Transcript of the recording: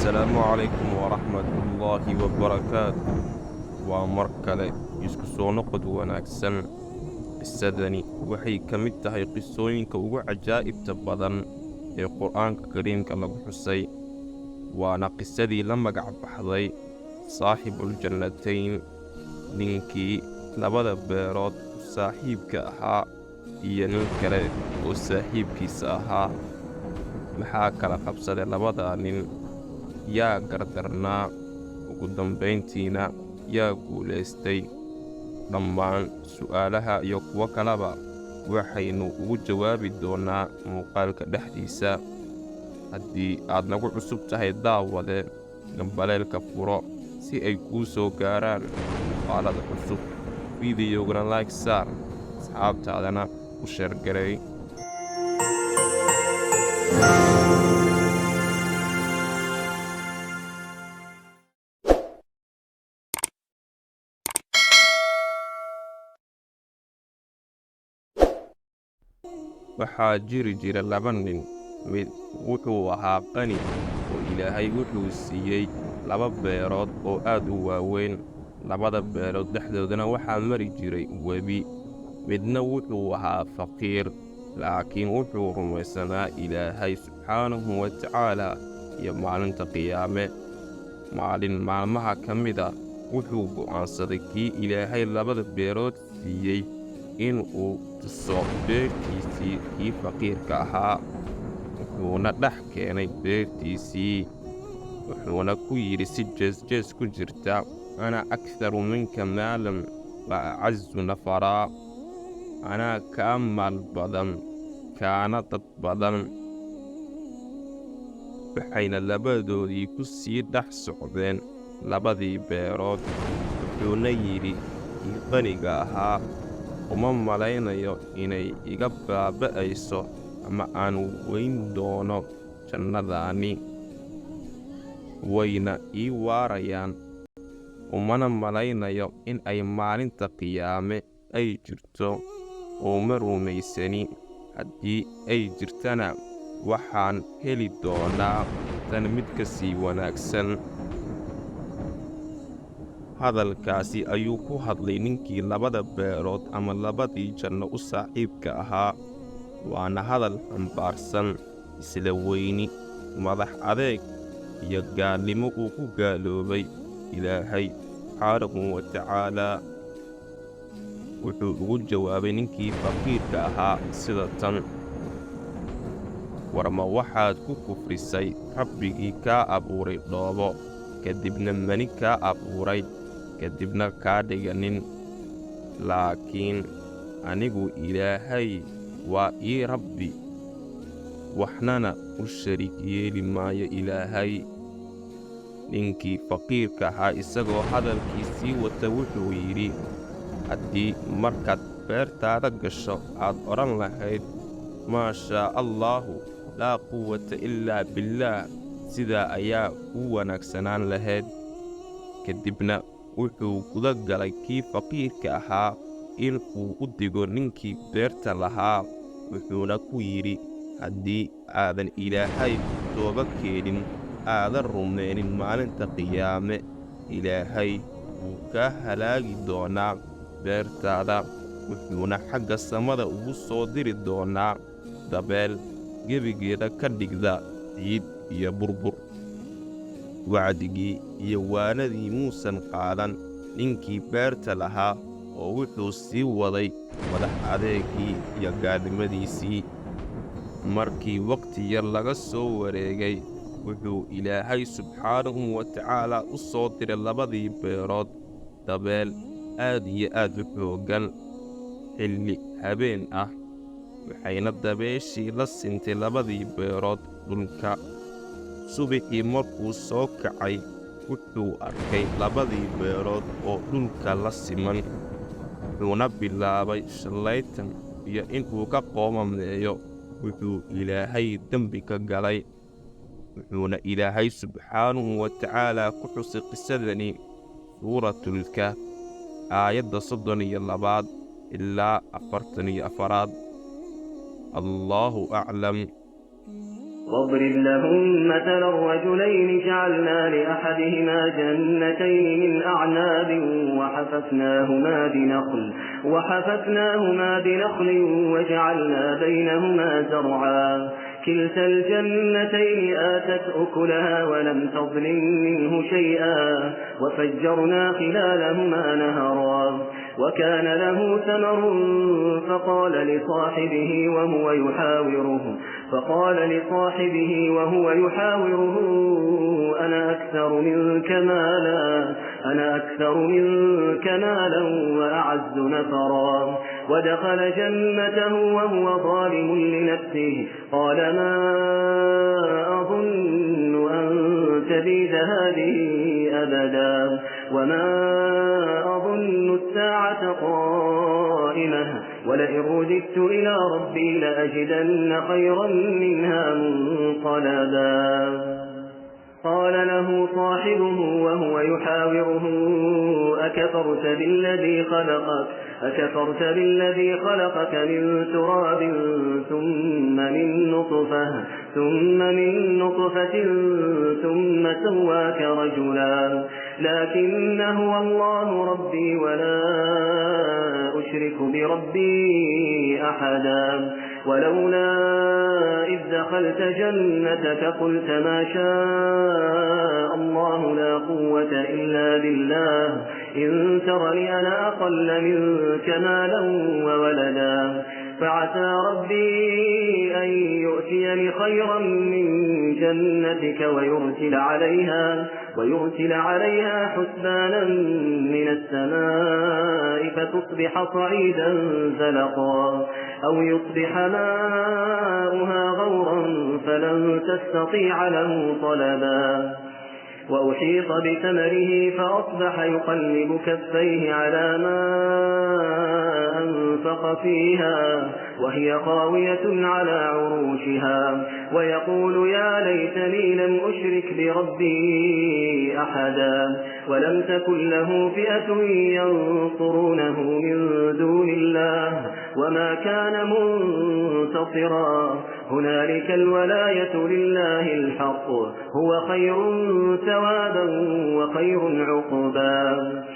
السلام عليكم ورحمة الله وبركاته. ومركلة isku noqod wanaagsan. qisadani waxay ka mid tahay qisooyinka ugu cajaa'ibta badan ee Qur'aanka Kariimka lagu xusay. waana qisadii la magac baxday saaxibul jannatayn, ninkii labada beerood saaxiibka ahaa iyo nin kale oo saaxiibkiisa ahaa. maxaa kala qabsaday labadaa nin? yaa gardarnaa? ugu dambayntiina yaa guulaystay? dhammaan su'aalaha iyo kuwo kaleba waxaynu ugu jawaabi doonnaa muuqaalka dhexdiisa. haddii aad nagu cusub tahay daawade, gambaleelka furo si ay kuu soo gaaraan muuqaalada cusub. fiidiyogana like saar, asxaabtaadana u sheergaray. waxaa jiri jira laba nin. mid wuxuu ahaa qani oo Ilaahay wuxuu siiyey laba beerood oo aad u waaweyn. labada beerood dhexdoodana waxaa mari jiray webi. midna wuxuu ahaa faqiir, laakiin wuxuu rumaysanaa Ilaahay subxaanahu wa tacaalaa iyo maalinta qiyaame. maalin maalmaha ka mida wuxuu go'aansaday kii Ilaahay labada beerood siiyey inuu tuso beertiisii kii faqiirka ahaa. wuxuuna dhex keenay beertiisii, wuxuuna ku yidhi si jees ku jirta, ana akharu minka maalan wa acazu nafaraa. anaa kaa maal badan, kaana dad badan. waxayna labadoodii ku sii dhex socdeen labadii beerood. wuxuuna yidhi kii qaniga ahaa, uma malaynayo inay iga baaba'ayso ama aan weyn doono jannadaani. wayna ii waarayaan. umana malaynayo in ay maalinta qiyaame ay jirto, oo ma rumaysani. haddii ay jirtana waxaan heli doonaa tan mid ka sii wanaagsan. hadalkaasi ayuu ku hadlay ninkii labada beerood ama labadii janno u saaxiibka ahaa. waana hadal xambaarsan isla weyni, madax adeeg iyo gaalnimo uu ku gaaloobay Ilaahay subxaanahu wa tacaalaa. wuxuu ugu jawaabay ninkii faqiirka ahaa sida tan: war ma waxaad ku kufrisay Rabbigii kaa abuuray dhoobo, kadibna mani kaa abuuray, kadibna kaa dhiganin? laakiin anigu Ilaahay waa ii Rabbi, waxnana u shariik yeeli maayo Ilaahay. ninkii faqiirka ahaa isagoo hadalkiisii wata wuxuu yidhi, haddii markaad beertaada gasho aad odhan lahayd maa shaa allaahu laa quwata ilaa billaah, sidaa ayaa kuu wanaagsanaan lahayd. kadibna wuxuu guda galay kii faqiirka ahaa inuu u digo ninkii beerta lahaa. wuxuuna ku yidhi, haddii aadan Ilaahay tooba keenin, aadan rumaynin maalinta qiyaame, Ilaahay wuu kaa halaagi doonaa beertaada. wuxuuna xagga samada ugu soo diri doonaa dabeel gebigeeda ka dhigda ciid iyo burbur. wacdigii iyo waanadii muusan qaadan ninkii beerta lahaa, oo wuxuu sii waday madax adeegii iyo gaalnimadiisii. markii wakhti yar laga soo wareegay, wuxuu Ilaahay subxaanahu wa tacaalaa u soo diray labadii beerood dabeel aad iyo aad u xooggan xilli habeen ah. waxayna dabeeshii la sintay labadii beerood dhulka. subaxii markuu soo kacay, wuxuu arkay labadii beerood oo dhulka la siman. wuxuuna bilaabay shallaytan iyo inuu ka qoomameeyo wuxuu Ilaahay dembi ka galay. wuxuuna Ilaahay subxaanahu wa tacaalaa ku xusay qisadani suuratul kahf aayadda 32 ilaa 44. allaahu aclam. واضرب لهم مثلا الرجلين جعلنا لأحدهما جنتين من أعناب وحففناهما بنخل وجعلنا بينهما زرعا كلتا الجنتين آتت أكلها ولم تظلم منه شيئا وفجرنا خلالهما نهرا وكان له ثمر فقال لصاحبه وهو يحاوره أنا أكثر منك مالا وأعز نفرا ودخل جنته وهو ظالم لنفسه قال ما أظن أن تبيد هذه أبدا وما أظن الساعة قائمة ولئن رددت إلى ربي لأجدن خيرا منها منقلبا قال له صاحبه وهو يحاوره أكفرت بالذي خلقك من تراب ثم من نطفة ثم سواك رجلا لكن هو الله ربي ولا أشرك بربي أحدا ولولا إذ دخلت جنتك قلت ما شاء الله لا قوة إلا بالله إن ترني أنا أقل منك مالا وولدا فعسى ربي أن يؤتيني خيرا من جنتك ويرسل عليها حسبانا من السماء فتصبح صعيدا زلقا أو يصبح ماؤها غورا فلن تستطيع له طلبا وأحيط بثمره فأصبح يقلب كفيه على ما أنفق فيها وهي خاوية على عروشها ويقول يا ليتني لم أشرك بربي أحدا ولم تكن له فئة ينصرونه من دون الله وما كان منتصرا هنالك الولاية لله الحق هو خير ثوابا وخير عقبا